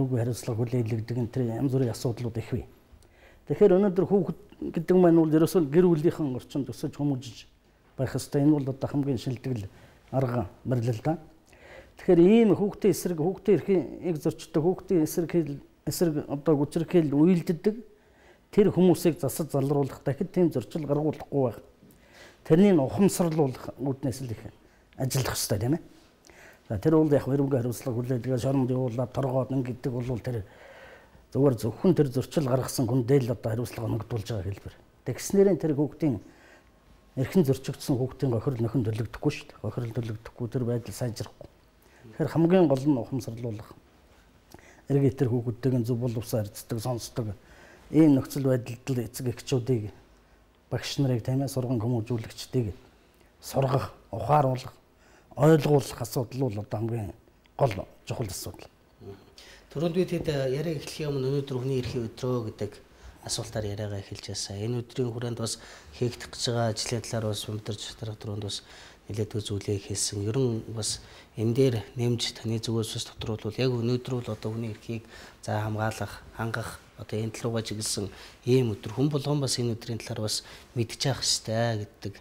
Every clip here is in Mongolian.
Үгүй хариуцлага хүлээлгдэг энэ тэр янз бүрийн асуудлууд их бий. Тэгэхээр өнөөдөр хүүхэд гэдэг маань бол ерөөсөө гэр бүлийнхэн орчинд өсөж хүмүүжиж байх ёстой. Энэ бол одоо хамгийн шилдэг арга барил л да. Тэгэхээр ийм хүүхдийн эсрэг, хүүхдийн эрхийг зөрчдөг, хүүхдийн эсрэг одоо хүчирхийлэл үйлддэг тэр хүмүүсийг засаж залруулах дахид тийм зөрчил гаргуулахгүй байх. Тэрнийг ухамсарлуулах үүднээс л их ажиллах ёстой тийм ээ. За тэр бол яг эрүүгийн хариуцлага хүлээлгээ шоронд явуулаад торгоод ингэдэг бол тэр зүгээр зөвхөн тэр зөрчил гаргасан хүндээ л одоо хариуцлага нэгдүүлж байгаа хэлбэр. Тэгснээрээ тэр хүүхдийн эрхэн зөрчигдсөн хүүхдийн гохирол нөхөн төлөгдөхгүй шүү дээ. Гохирол төлөгдөхгүй тэр байдал сайжрахгүй. Тэгэхээр хамгийн гол нь ухамсарлуулах. Эргээд тэр хүүхдүүдийн зөв боловсроо харьцдаг, сонсдог ийм нөхцөл байдалд эцэг эхчүүдийг багш нарыг тийм ээ сурган хүмүүжүүлэгчдийг сургах, ухааруулах, ойлгуулах асуудал бол одоо хамгийн гол чухал асуудал. Түрүүнд би тэд яриа эхлэхийн өмнө өнөөдөр хүний эрхийн өдрөө гэдэг асуултаар яриагаа эхэлж байсан. Энэ өдрийн хүрээнд бас хийгдэх гэж байгаа ажлын талаар бас мэдэрч тарах түрүүнд бас нэлээд үзүүлээ хэлсэн. Ер нь бас энэ дээр нэмж таны зүгээс бас тодруулбал яг өнөөдөр бол одоо хүний эрхийг за хамгаалах, хангах одоо энэ тал руугаа чиглэсэн ийм өдөр. Хүн болгон бас энэ өдрийн талаар бас мэдчих хэвээр гэдэг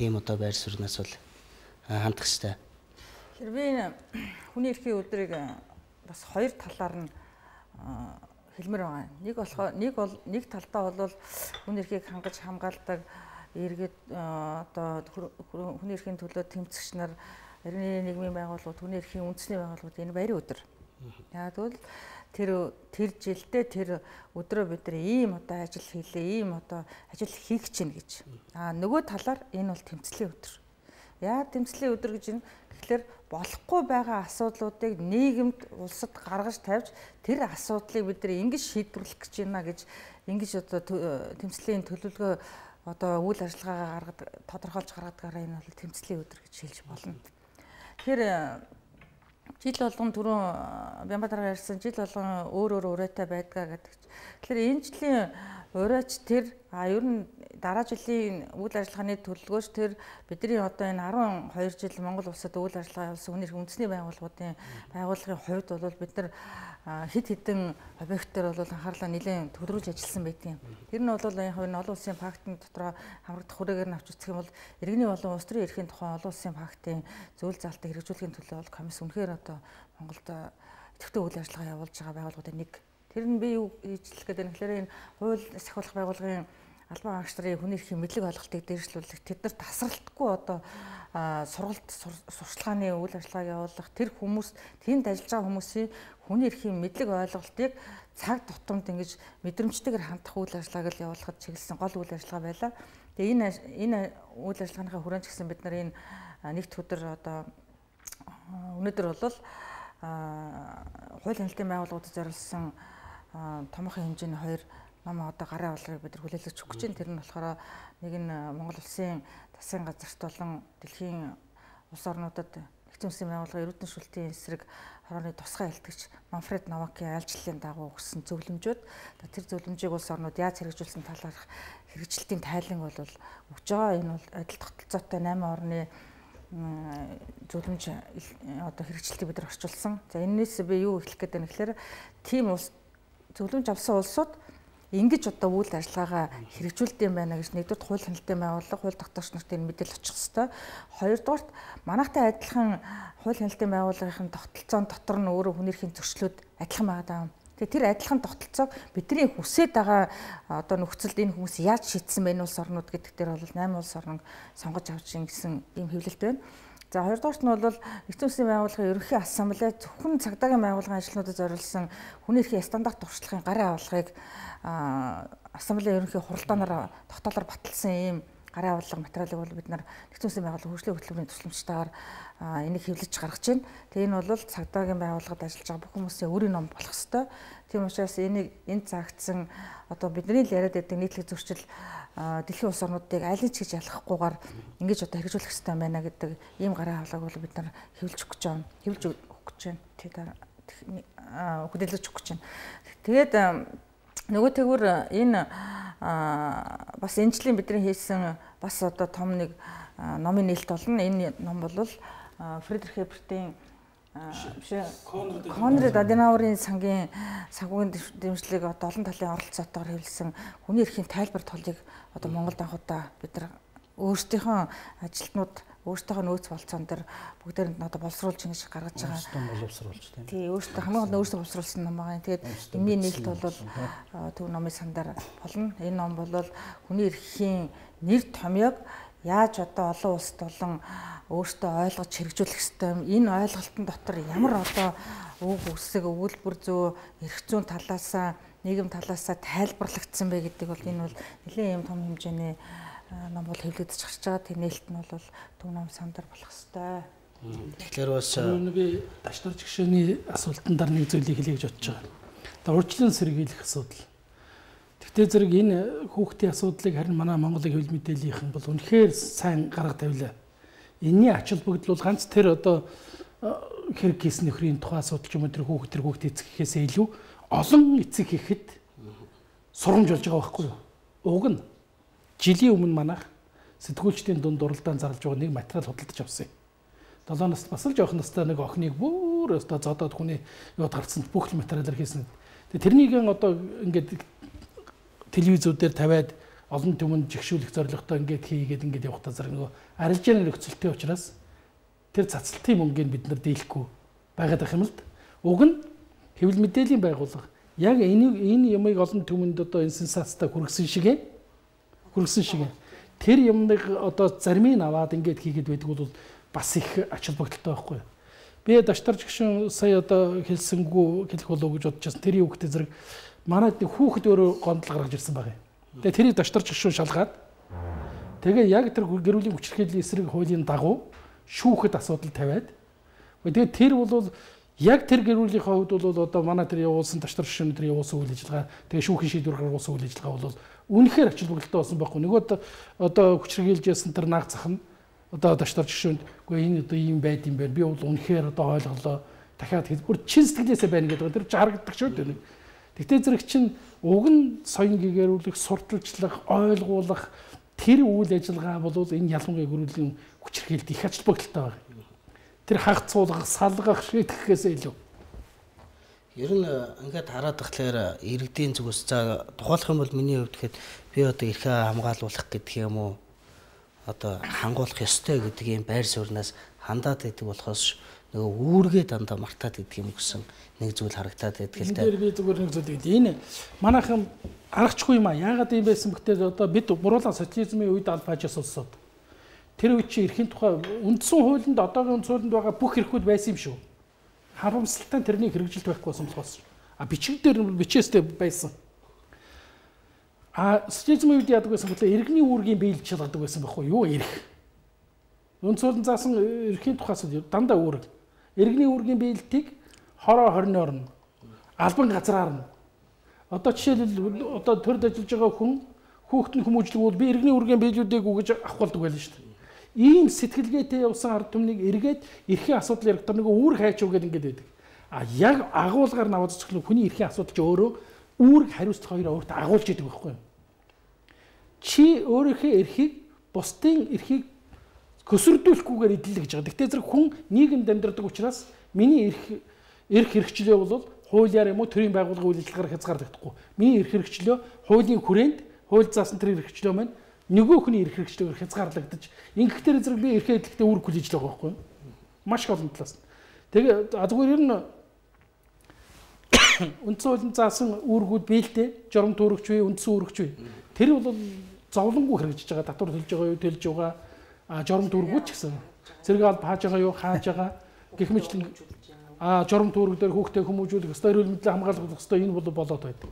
ийм одоо байр суурьнаас бол хандах хэвээр. Тэгэхээр би хүний эрхийн өдрийг бас хоёр талаар нь хэлмээр байгаа. Нэг талдаа бол хүний эрхийг хангаж хамгаалдаг эргээд одоо хүний эрхийн төлөө тэмцэгч нар, эртний нийгмийн байгууллагууд, хүний эрхийн үндэсний байгууллагууд энэ баярын өдөр. Яг тэгвэл тэр жилдээ тэр өдрөө бид нар ийм одоо ажил хийлээ, ийм одоо ажил хийх гэж байна гэж. Нөгөө талаар энэ бол тэмцлийн өдөр. Яа тэмцлийн өдөр гэж юм. Тэгэхээр болохгүй байгаа асуудлуудыг нийгэмд, улсад гаргаж тавьж тэр асуудлыг бид нар ингэж шийдвэрлэх гэж байна гэж ингэж одоо тэмцлийн төлөвлөгөө одоо үйл ажиллагаагаа тодорхойлж гаргадагаараа энэ бол тэмцлийн өдөр гэж хэлж болно. Тэгэхээр жил болгон түрүүн Бямбатар ярьсан жил болгон өөр урайтай байдгаа гэдэг. Тэгэхээр энэ жилийн урайч тэр ер нь дараа жилийн үйл ажиллагааны төлөвлөгөөч тэр бидний одоо энэ 12 жил Монгол улсад үйл ажиллагаа явуулсан хүний эрхийн үндэсний байгууллагын хувьд бол бид нар хэд хэдэн объектээр бол анхаарлаа нэлээд төвлөрүүлж ажилласан байдгийг. Тэр нь бол яг энэ олон улсын пактын дотроо хамрагдах хүрээгээр нь авч үзэх юм бол иргэний болон улс төрийн эрхийн тухай олон улсын пактын зөвлөл заалтыг хэрэгжүүлэхийн төлөө бол комисс үнэхээр одоо Монголд идэвхтэй үйл ажиллагаа явуулж байгаа байгууллагуудын нэг. Тэр нь би юу хийжлэх гэдэг нь тэгэхээр энэ хууль сахиулах байгууллагын албан хаагч нарын хүний эрхийн мэдлэг ойлголтыг дээшлүүлэх, тэд нар тасралтгүй одоо сургалт сурчлагын үйл ажиллагааг явуулах, тэр хүмүүс тэнд ажиллаж байгаа хүмүүсийн хүний эрхийн мэдлэг ойлголтыг цаг тутамд ингэж мэдрэмжтэйгээр хандах үйл ажиллагааг л явуулахад чиглэсэн гол үйл ажиллагаа байлаа. Тэгээ энэ үйл ажиллагааныхаа хүрээнд ч гэсэн бид нар энэ нэгд өдөр одоо өнөөдөр бол хуулийн хэлтийн байгууллагуудад зориулсан томоохон хэмжээний хоёр ном одоо гарын авалгыг бид нар хүлээлгэж өгч чинь. Тэр нь болохоор нэг нь Монгол улсын засгийн газарт болон дэлхийн улс орнуудад нэгдсэн улсын байгууллагын эрүүдэн шүүлтийн эсрэг хорооны тусгай хэлтгэгч Манфред Новакийн айлчлалын дагуу өгсөн зөвлөмжүүд. Тэр зөвлөмжийг улс орнууд яаж хэрэгжүүлсэн талаарх хэрэгжилтийн тайлан бол өгж байгаа. Энэ бол адил тогтолцоотой 8 орны зөвлөмж одоо хэрэгжилтийг бид нар орчуулсан. За энэс би юу хэлэх гээд байна гэхээр тийм улс зөвлөмж авсан улсууд ингэж одоо үйл ажиллагаагаа хэрэгжүүлдэм байна гэж нэгдүгээр хууль хяналтын байгууллага, хууль тогтоогч нарт энэ мэдээлэл очих хэвээр. Хоёрдугаарт манайхтай адилхан хууль хяналтын байгууллагын тогтолцоон дотор нь өөрөө хүний эрхийн зөрчлүүд адилхан байгаа даа. Тэгээ тэр адилхан тогтолцоог бидний хүсэж байгаа одоо нөхцөлд энэ хүмүүс яаж шийдсэн бэ энэ улс орнууд гэдэг дээр бол 8 улс орныг сонгож авч гэсэн ийм хэвлэлт байна. За хоёрдугаарт нь бол нэгдсэн улсын байгууллагын ерөнхий ассамбле зөвхөн цагдаагийн байгууллагын ажлуудад зориулсан хүний эрхийн стандарт туршлагын гарын авалгыг ассамблеийн ерөнхий хуралдаанаар тогтоолоор баталсан ийм гарын авалга материалыг бол бид нар нэгдсэн улсын байгууллагын хөгжлийн хөтөлбөрийн тусламжтайгаар энийг хэвлэж гаргаж байна. Тэгээ энэ бол цагдаагийн байгууллагад ажиллаж байгаа бүх хүмүүсийн өөрийн ном болох ёстой. Тийм учраас энд заагдсан одоо бидний л яриад байдаг нийтлэг зөрчил дэлхийн улс орнуудыг аль ч гэж ялахгүйгээр ингэж одоо хэрэгжүүлэх хэрэгтэй байна гэдэг ийм гарын авалгыг бол бид нар хэвлэж өгч байна. Хэвлэж өгч байна. Хөдөлгөж өгч байна. Тэгээд нөгөө тэгвэр энэ бас энэ жилийн бидний хийсэн бас одоо том нэг номын нээлт болно. Энэ ном бол Фридрих Эбертийн Конрад Аденауэрийн сангийн санхүүгийн дэмжлэг одоо олон талын оролцоотойгоор хэвлэсэн хүний эрхийн тайлбар толыг одоо Монголд анхудаа бид нар өөрсдийнхөө ажилтнууд өөрсдийнхөө нөөц болцоон дээр бүгдээрэнд нь одоо боловсруулж ингэж гаргаж байгаа. Өөрсдөө боловсруулж тийм. Тий, өөрсдөө хамгийн гол нь өөрсдөө боловсруулсан ном байгаа. Тэгээд энэний нээлт бол төв номын сандаар болно. Энэ ном бол хүний эрхийн нэр томьёог яаж одоо олон улсад болон өөртөө ойлгож хэрэгжүүлэх ёстой юм. Энэ ойлголтын дотор ямар одоо үг үсэг өгүүлбэр зөө эрх зүйн талаасаа нийгэм талаасаа тайлбарлагдсан бэ гэдэг бол энэ бол нэлээд юм том хэмжээний ном бол хэвлэгдэж гарч байгаа. Тэр нээлт нь бол төв ном сандар болох ёстой. Тэгэхээр бас би Дашнар жигшээний асуултанд нэг зүйлийг хэлье гэж бодож байгаа. Одоо урьдчилан сэргийлэх асуудал. Тэгтээ зэрэг энэ хүүхдийн асуудлыг харин манай Монголын хэвлэл мэдээллийнхэн бол үнэхээр сайн гарга тавилаа. Энэний ач холбогдол бол ганц тэр одоо хэрэг хийсэн нөхрийн тухай асуудал ч юм уу тэр хүүхд эцэг гэхээсээ илүү олон эцэг хийхэд сурамж болж байгаа байхгүй юу? Уг нь жилийн өмнө манайх сэтгүүлчдийн дунд дуралдаан зарлж байгаа нэг материал худалдаж авсан юм. 7 наст бас л жоох настай нэг охиныг бүр өстө зодоод хүний юуд гарцсан бүх материалаар хийсэн. Тэгээ тэрнийг одоо ингээд телевизүүдээр тавиад олон түмэнд жигшүүлэх зорилготой ингээд хийгээд ингээд явахтаа зэрэг нөгөө арилжааны нөхцөлтэй учраас тэр цацалтын мөнгөийг бид нар дийлэхгүй байгаад байх юм л да. Уг нь хэвлэл мэдээллийн байгууллага яг энэ юмыг олон түмэнд одоо энэ сенсацтай хүргэсэн шиг тэр юмныг одоо зармыг аваад ингээд хийгээд байдаг бол бас их ач холбогдолтой байхгүй юу? Би Дашнар жигшүүн сая одоо хэлсэнгүү хэлэх болов гэж бодож байсан. Тэр югтэй зэрэг манайд нэг хүүхэд өөрөө гомдол гаргаж ирсэн байгаа юм. Тэгээ тэрийг Дашнар жигшүүн шалгаад тэгээ яг тэр гэрүүлийн хүчирхийллийн эсрэг хуулийн дагуу шүүхэд асуудал тавиад тэгээ тэр бол яг тэр гэрүүлийнхээ хувьд бол одоо манай тэр явуулсан Дашнар жигшүүн тэр явуулсан үйл ажиллагаа тэгээ шүүхийн шийдвэр гаргуулсан үйл ажиллагаа бол үнэхээр ач холбогдолтой болсон байхгүй. Нөгөө одоо хүчирхийлж яасан тэр наг зах нь одоо Дашнар жигшүүнд үгүй энэ одоо ийм байд юм байна. Би бол үнэхээр одоо ойлголоо. Дахиад бүр чин сэтгэлээсээ байна гэдэг. Тэр харагддаг шүү дээ. Тэгтээ зэрэг чинь уг нь соён гэгэрүүлэх, сурталчлах, ойлгуулах тэр үйл ажиллагаа бол энэ ялангуяа гэрүүлийн хүчирхийлэлд их ач холбогдолтой байна. Тэр хагцуулах, салгах, шийтгэхээс илүү. Ер нь ингээд хараад тахлаар иргэдийн зүгээс за тухайлах юм бол миний хувьд гэхэд би одоо эрхээ хамгаалуулах гэдэг юм уу одоо хангуулах ёстой гэдэг юм байр сууриас хандаад байдаг болохоос нөгөө үүргээ дандаа мартаад идэх юм гэсэн нэг зүйл харагдаад байдаг л да. Тэр би зүгээр нэг зүйл гэдэг. Энэ манайхан аргачлахгүй юм а. Яагаад юм байсан бөхтэй одоо бид буруулан социализмын үед албаажаас улсууд. Тэр үед чи эрхийн тухай үндсэн хуулинд одоогийн үндсэн хуулинд байгаа бүх эрхүүд байсан юм шүү. Харамсалтай тэрний хэрэгжилт байхгүй болсон болохоос. Бичиг дээр бичээстэй байсан. Социализмын үед яадаг байсан бол иргэний үүргийн биелж шалгадаг байсан байхгүй юу? Эрх. Үндсэн заасан эрхийн тухаас дандаа үүрэг. Иргэний үүргийн биелэлтийг хороо хорны орно. Албан газраар нь. Одоо жишээлбэл одоо төрд ажиллаж байгаа хүн хүүхэд нь хүмүүжлэг бол би иргэний үүргийн биелүүлээгүй гэж авахулдаг байлаа шүү дээ. Ийм сэтгэлгээтэй явсан ард түмнийг эргээд эрхийн асуудал яригдсан нэг үүрэг хайч уу гэдэг ингээд байдаг. Яг агуулгаар наваад зөвхөн хүний эрхийн асуудал ч өөрөө үүрэг хариуцлага хоёроо өөртөө агуулж идэг байхгүй юу? Чи өөрийнхөө эрхийг бусдын эрхийг көсөрдүүлэхгүйгээр эдлэл гэж байгаа. Гэхдээ зэрэг хүн нийгэмд амьдардаг учраас миний эрх хэрэгчлээ бол хуулиар юм уу төрийн байгууллагын үйл ажиллагаар хязгаарлагдахгүй. Миний эрх хэрэгчлөө хуулийн хүрээнд хууль заасан тэр эрх хэрэгчлөө маань нөгөө хүний эрх хэрэгчлөөр хязгаарлагдаж ингэхдээ зэрэг би эрхээ эдлэхдээ үүрэг хүлээж л байгаа байхгүй юу? Маш их олон талаас. Тэгээ зүгээр ер нь үндсэн хуулийн заасан үүргүүд биелдэ журам төрөгч вэ, үндсэн үүрэгч вэ. Тэр бол зовлонгүй хэрэгжиж байгаа, татвар төлж байгаа юу, төлж байгаа журам төргүүд ч гэсэн зэрэг аль хааж байгаа юу, хааж байгаа гэх мэтлэн журам төрөг дээр хүүхдээ хүмүүжүүлэх ёстой, эрүүл мэндийг хамгаалах ёстой энэ бол болоод байдаг.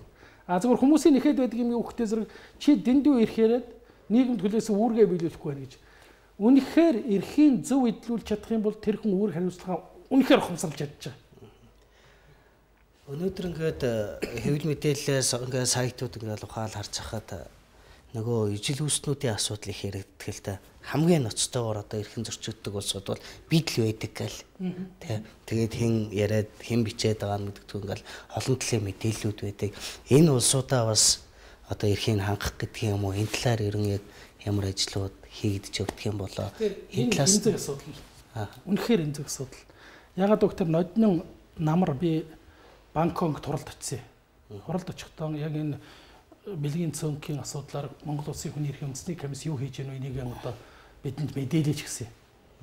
Зөвхөн хүмүүсийн нэхэд байдаг юм хүүхдээ зэрэг чи дэндүү эрхээрээд нийгэмд хүлээсэн үүргээ биелүүлэхгүй байна гэж. Үнэхээр эрхийн зөв эдлүүлж чадах юм бол тэр хүн үүрэг хариуцлага үнэхээр ухамсарлаж чадчих. Өнөөдөр ингээд хэвлэл мэдээлэлээс ингээд сайтууд ингээд ухаал харж хахад нөгөө ижил үүснүүдийн асуудал их яригддаг л да. Хамгийн ноцтойгоор одоо эрхэн зөрчигддөг улсууд бол бид л байдаг гэл. Тэгээд хэн яриад хэн бичээд байгаа нь гэдэг ингээл олон талын мэдээллүүд байдаг. Энэ улсуудаа бас одоо эрхийг хангах гэдэг юм уу? Энэ талаар ерөн яг ямар ажлууд хийгдэж явдаг юм болоо? Энэ талаас асуудал. Үнэхээр энэ зөв асуудал. Ягаад гэвэл тэр нодны намар би Бангкокт хуралд очив. Хуралд очихдоо яг энэ бэлгийн цөөнхийн асуудлаар Монгол Улсын хүний эрхийн үндэсний комисс юу хийж гэнэ энийг одоо бидэнд мэдээлж гисэн.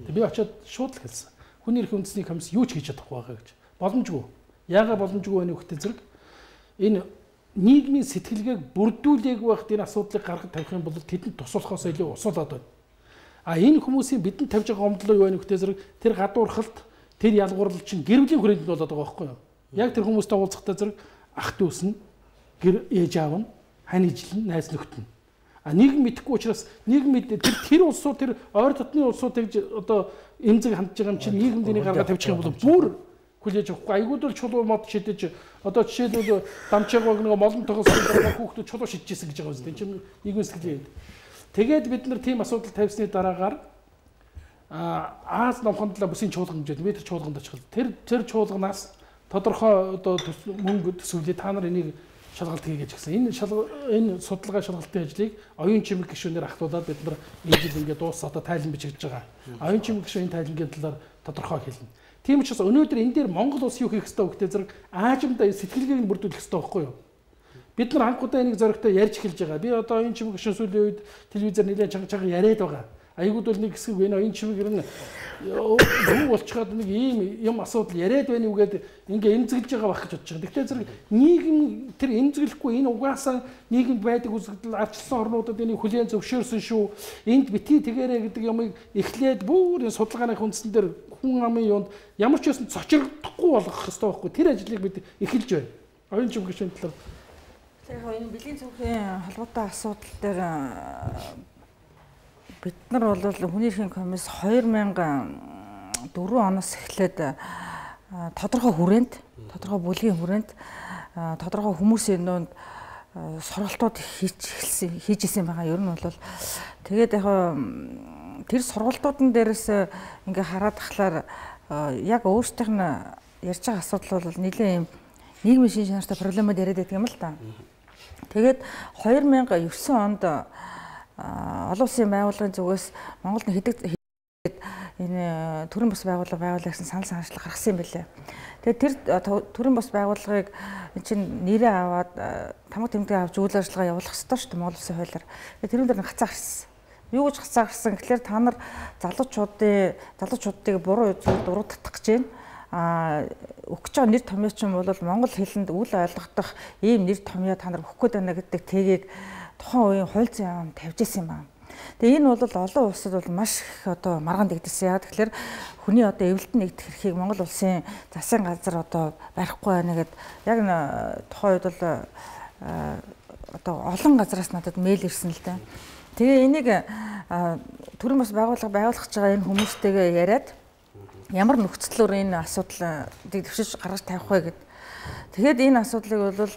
Тэгээ би очиод шууд л хэлсэн. Хүний эрхийн үндэсний комисс юу ч хийж чадахгүй байгаа гэж. Боломжгүй. Яагаад боломжгүй вэ нөхөд зэрэг энэ нийгмийн сэтгэлгээг бүрдүүлээг байхад энэ асуудлыг гаргаж тавих юм бол тэдэнд тусалхоос илүү усуулаад байна. А энэ хүмүүсийн бидэнд тавьж байгаа гомдлоо юу вэ нөхөд зэрэг тэр гадуурхалт тэр ялгуурлал чинь гэр бүлийн хүрээнд болоод байгаа байхгүй юу? Яг тэр хүмүүстэй уулзахтаа зэрэг ах дүүс нь гэр ээж аав нь хань ижил нь найз нөхд нь. А нийгэм мэдэхгүй учраас нийгэм тэр улсууд тэр ойр дотны улсууд тэгж одоо эмзэг хандж байгаа юм чинь нийгэмд энийг гаргаад тавьчих юм бол бүр хүлээж авахгүй. Айгууд бол чулуу мод шидэж одоо жишээлбэл дамчаагааг нэг молон тогос хүүхдүүд чулуу шидчихсэн гэж байгаа үстэй. Энэ чинь нийгмийн сэтгэл. Тэгээд бид нар тийм асуудал тавьсны дараагаар Аз номхондлоо бүсийн чуулган хэмжээд метр чуулганд очих. Тэр чуулганаас тодорхой одоо мөнгө төсвөлээ та нар энийг шалгалт хийгээд гисэн. Энэ судалгаа шалгалтын ажлыг оюун чимэг гишүүнээр ахлуулаад бид нар энэ жил ингээд дуус одоо тайлан бичиж байгаа. Оюун чимэг гишүүний тайлангийн талаар тодорхой хэлнэ. Тийм учраас өнөөдөр энэ дээр Монгол улс юу хийх ёстой вэ гэдэг зэрэг аажимдаа сэтгэлгээг нь бүрдүүлэх ёстой байхгүй юу? Бид нар анхудаа энийг зоригтой ярьж эхэлж байгаа. Би одоо оюун чимэг гишүүн сүүлийн үед телевизээр нэлээд чанга яриад байгаа. Айгууд бол нэг хэсэг байна оюун чимэг гэрн юу болчиход нэг ийм юм асуудал яриад байна уу гэдэг ингээ эмзэглэж байгаа байх гэж бодож байгаа. Гэхдээ зэрэг нийгэм тэр эмзэглэхгүй энэ угаасаа нийгэмд байдаг үзэгдэл арчилсан орнуудад энийг хүлээн зөвшөөрсөн шүү. Энд битгий тэгээрэ гэдэг юмыг эхлээд бүр энэ судалгааны үндсэн дээр хүн амын юунд ямар ч байсан цочрогдохгүй болгох хэрэгтэй байхгүй. Тэр ажлыг бид эхэлж байна. Оюун чимэг гишүүн талаар яг энэ бэлгийн цонхын холбоотой асуудал дээр бид нар бол хүний эрхийн комисс 2004 оноос эхлээд тодорхой хүрээнд, тодорхой бүлгийн хүрээнд, тодорхой хүмүүсийн нуунд сургалтууд хийж исэн байгаа. Ер нь бол тэгээд яг тэр сургалтуудын дээрээс ингээ хараад тахлаар яг өөрсдийнх нь ярьж байгаа асуудал бол нэлээд юм нийгмийн шин чанартай проблемууд яриад байдаг юм л да. Тэгээд 2009 онд олон улсын байгууллагын зүгээс Монголд хэдэг энэ төрийн бас байгууллага гэсэн санал санаачлал гаргасан юм билээ. Тэгээд тэр төрийн бас байгууллагыг энэ чинь нэрээ аваад тамга тэмдэг авч үйл ажиллагаа явуулах хэрэгтэй шүү дээ Монгол улсын хуулиар. Тэгээд тэрүүн дээр гацаа гарсан. Юу гэж гацаа гарсан гэхэлэр та нар залуучуудыг буруу зүйл дуруу татах гэж байна. Өгч байгаа нэр томьёо чинь бол монгол хэлэнд үл ойлгох ийм нэр томьёо та нар өгөх гээд байна гэдэг тэгийг тухайн үеийн хууль зүйн тавьж исэн юм байна. Тэгээ энэ бол олон улсад бол маш их одоо маргаан дэгдсэн. Яа тэгэхээр хүний одоо эвлэлт нэгдэх эрхийг Монгол улсын засгийн газар одоо барихгүй байна гэд яг тухайн үед бол одоо олон газраас надад мэйл ирсэн л дээ. Тэгээ энийг төрийн бас байгууллага байгуулах гэж байгаа энэ хүмүүстэйгээ яриад ямар нөхцлөөр энэ асуудлыг дэвшиж гаргаж тавих вэ гэд. Тэгээд энэ асуудлыг бол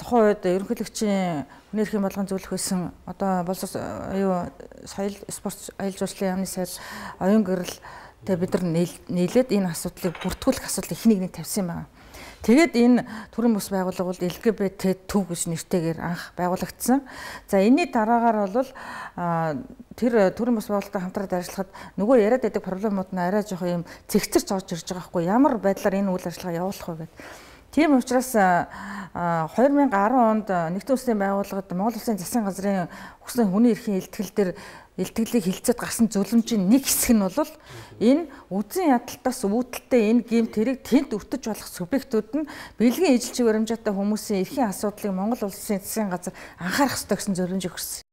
тухайн үед ерөнхийлөгчийн хүний эрхийн болгон зөвлөх байсан одоо боловсрол соёл спорт аялал жуулчлалын яамны сайд оюун гэрэлтэй бид нар нийлээд энэ асуудлыг бүртгүүлэх асуудлыг хэнийг нэг тавьсан юм байна. Тэгээд энэ төрийн бас байгууллага бол LGBT төв гэж нэртэйгээр анх байгуулагдсан. За энэний дараагаар бол тэр төрийн бас байгууллагатай хамтраад ажиллахад нөгөө яриад байдаг проблемууд нь арай жоох юм цэгцэрч орж ирж байгаа хгүй ямар байдлаар энэ үйл ажиллагаа явуулах вэ гэдэг. Тийм учраас 2010 онд нэгдсэн улсын байгууллагад Монгол улсын засгийн газрын хүссэн хүний эрхийн илтгэлийг хилцээд гарсан зөвлөмжийн нэг хэсэг нь бол энэ үзэн ядалтаас үүдэлтэй энэ гэмт хэрэг тэнд өртөж болох субъектүүд нь бэлгийн эжилчиг баримжаатай хүмүүсийн эрхийн асуудлыг Монгол улсын засгийн газар анхаарах ёстой гэсэн зөвлөмжийг өгсөн.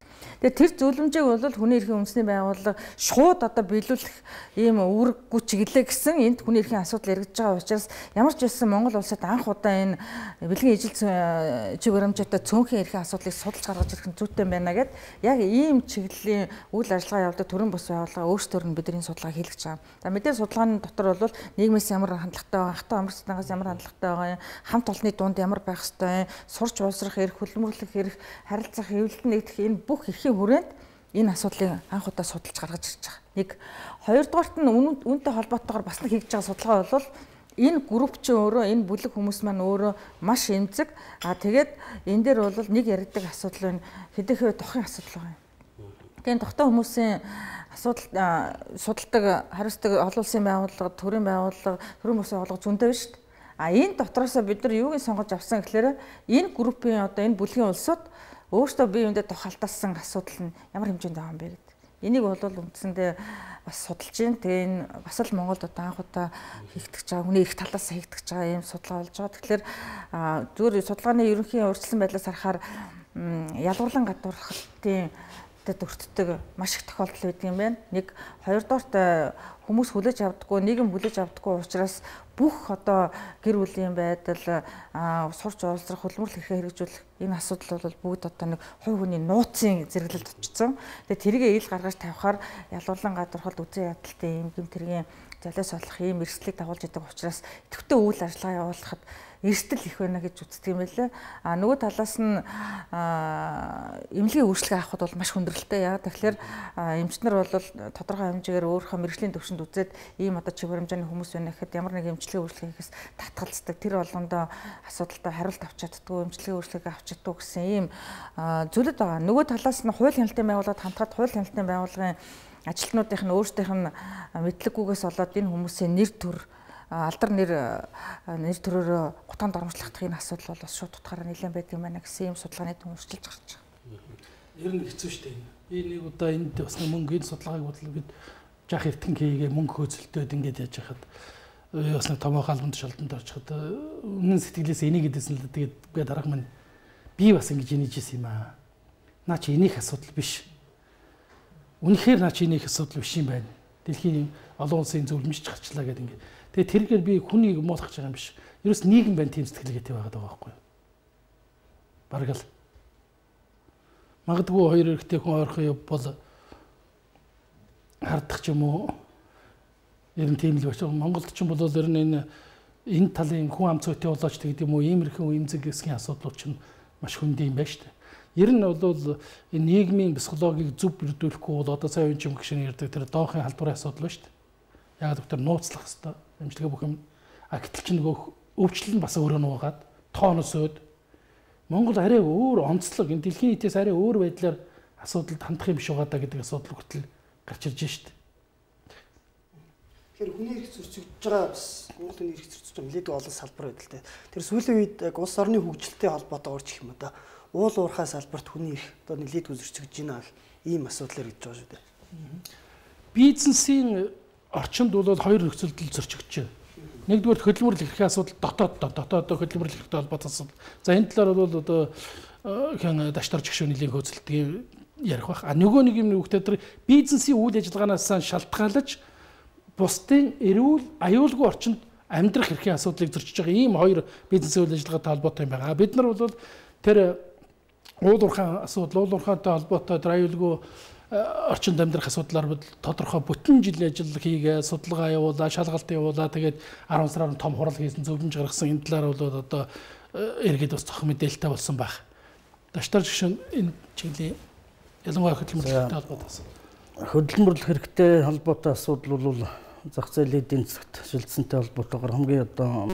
Тэгээ тэр зөвлөмжийг бол хүний эрхийн үндэсний байгууллага шууд одоо биелүүлэх ийм үүрэггүй чиглэлээ гэсэн энд хүний эрхийн асуудал яригдж байгаа учраас ямар ч байсан Монгол улсад анх удаа энэ бэлгийн эжилчиг баримжаатай цөөнхийн эрхийн асуудлыг судалж гаргаж ирэх нь зүйтэй байна гэд яг ийм чиглэлийн үйл ажиллагаа явуулдаг төрийн бас байгууллага өөрсдөр нь бидний судалгаа хийлгэж байгаа. За мэдээ судалгааны дотор бол нийгмээс ямар хандлагатай байгаа, хатан амар цэцнээс ямар хандлагатай байгаа, хамт олонны дунд ямар байх ёстой, сурч боловсрох эрх, хөлбөмбөглөх эрх, харилцах, эвлэлт нэгдэх энэ бүх эрхийн хүрээнд энэ асуудлыг анх удаа судалж гаргаж ирж байгаа. Нэг хоёрдугаарт нь үүнтэй холбоотойгоор бас нэг хийж байгаа судалгаа бол энэ групп чинь өөрөө энэ бүлэг хүмүүс маань өөрөө маш эмзэг. Тэгээд энэ дээр бол нэг яригддаг асуудал байна. Хэдийхээ тухайн асуудал байна. Тэгээд тогтоо хүмүүсийн асуудал судалдаг, хариуцдаг олон улсын байгууллага, төрийн байгууллага, төрийн бүсийн байгууллага зөндөө байна шүү дээ. Энэ дотроос бид нар юуг сонгож авсан гэхээр энэ группийн одоо энэ бүлгийн улсууд өөрсдөө бие биендээ тухалтаасан асуудал нь ямар хэмжээнд байгаа юм бэ гэдэг. Энийг бол үндсэндээ бас судалж байна. Тэгээ энэ бас л Монголд одоо анх удаа хийгдэж байгаа, хүний их талаас хийгдэж байгаа ийм судалгаа болж байгаа. Тэгэхээр зүгээр судалгааны ерөнхий урьдчилан байдлаас харахаар ялгуурлан гадуурхалтын өртдөг маш их тохиолдол байдаг юм байна. Нэг хоёрдугаарт хүмүүс хүлээж авдаггүй, нийгэм хүлээж авдаггүй учраас бүх одоо гэр бүлийн байдал, сурч уулзрах, хөлмөрлөх хэрэг хэрэгжүүлэх энэ асуудал бол бүгд одоо нэг хувь хүний нууцын зэрэглэлд очсон. Тэгээ тэргээ ил гаргаж тавихаар ялгуурлан гадуурхалд үзэн ядалтын ийм гэмтэргийн золиос олох ийм эрсдлийг дагуулж идэг учраас идэвхтэй үйл ажиллагаа явуулахад эрсдэл их байна гэж үздэг юм байлээ. Нөгөө талаас нь эмнэлгийн үйлчлэг авахд бол маш хүндрэлтэй. Яг тэгэхээр эмчнэр бол тодорхой хэмжээгээр өөрийнхөө мэргэжлийн төвшөнд үзээд ийм одоо чиг баримжааны хүмүүс байна гэхэд ямар нэг эмчилгээ үйлчлэг хийхээс татгалздаг. Тэр болгондоо асуудалтай хариулт авч чаддгүй, эмчилгээ үйлчлэг авч чаддгүй гэсэн ийм зүйлүүд байгаа. Нөгөө талаас нь хууль хяналтын байгууллагад хамтгаад хууль хяналтын байгууллагын ажилтнуудынх нь өөрсдийнх нь мэдлэггүйгээс болоод энэ хүмүүсийн нэр төр алдар нэр төрөөр гутаанд оромжлохдох энэ асуудал бол бас шууд утгаараа нэлээд байдаг юм байна гэсэн юм судалгааны төв үргэлжилж гарч байгаа. Ер нь хэцүү шүү дээ. Би нэг удаа энд бас мөнгө энэ судалгааг бодлоо жаах эртхэн хийгээ мөнгө хөөцөлтөөд ингэж яаж яхад бас нэг томоохон албанд шалданд орчиход үнэн сэтгэлээс энийг гэдсэн л тэгээд би дараах маань би бас ингэж инээжсэн юм аа. Наа чи энийх асуудал биш. Үнэхээр наа чи энийх асуудал биш юм байна. Дэлхийн олон улсын зөвлөмжч гарчлаа гэдэг ингэ. Тэгээ тэргээр би хүнийг муулах гэж байгаа юм биш. Ерөөс нийгэм байна тийм сэтгэлгээтэй байгаад байгаа байхгүй юу? Бараг л. Магадгүй хоёр эрэгтэй хүн ойрхон бол хардах ч юм уу. Ер нь тийм л байж байгаа. Монголд ч юм бол ер нь энэ талын хүн ам цөтэй болооч гэдэг юм уу, иймэрхэн эмзэг хэсгийн асуудлууд ч маш хүндий юм байна шүү дээ. Ер нь бол энэ нийгмийн психологийг зөв бүрдүүлэхгүй бол одоо сайн үеийн гişний ярьдаг тэр доохын халдварын асуудал байна шүү дээ. Яг доктор нууцлах хэвээр эмчилгээ бүх юм гэтэл ч нөгөө өвчлөл нь бас өөрөө нуугаад тооноос өөд Монгол арай өөр онцлог энэ дэлхийн нийтээс арай өөр байдлаар асуудалд хандах юм биш байгаа даа гэдэг асуудал хүртэл гарч ирж байна шүү дээ. Тэгэхээр хүний эрх зөрчигдөж байгаа бас Монгол хүний эрх зөрчигдөж байгаа нэлээд олон салбар байдаг л дээ. Тэр сүүлийн үед яг улс орны хөгжилтэй холбоотой орчих юм одоо уул уурхай салбарт хүний эрх одоо нэлээд зөрчигдөж байна л ийм асуудал ирж байгаа шүү дээ. Бизнесийн орчинд бол хоёр нөхцөлд зөрчигдөж байна. Нэгдүгээр хөдөлмөрлөх эрхийн асуудал дотоод хөдөлмөрлөх эрхтэй холбоотой асуудал. За энэ талаар бол одоо хэн даштарч гişүүн нэлийн хөөцөлтгийг ярих бах. Нөгөө нэг юм нөхдөд бизнесийн үйл ажиллагаанаас шалтгаалж бусдын эрүүл аюулгүй орчинд амьдрах эрхийн асуудлыг зөрчиж байгаа ийм хоёр бизнесийн үйл ажиллагаатай холбоотой юм байна. Бид нар бол тэр уул уурхай асуудал, уул уурхайтай холбоотой аюулгүй орчинд амьдрах асуудлаар тодорхой бүтэн жил ажил хийгээ, судалгаа явуулаа, шалгалт явуулаа, тэгээд 10 сараар том хурал хийсэн, зөвлөмж гаргасан энэ талаар бол одоо иргэд бас цохим мэдээлэлтэй болсон байх. Даштарч гişүн энэ чиглэлийн ялангуяа хөдөлмөрлөлттэй холбоотой асуудал. Хөдөлмөрлөх хэрэгтэй холбоотой асуудал бол зах зээлийн эдийн засгт шилжсэнтэй холбоотойгоор хамгийн одоо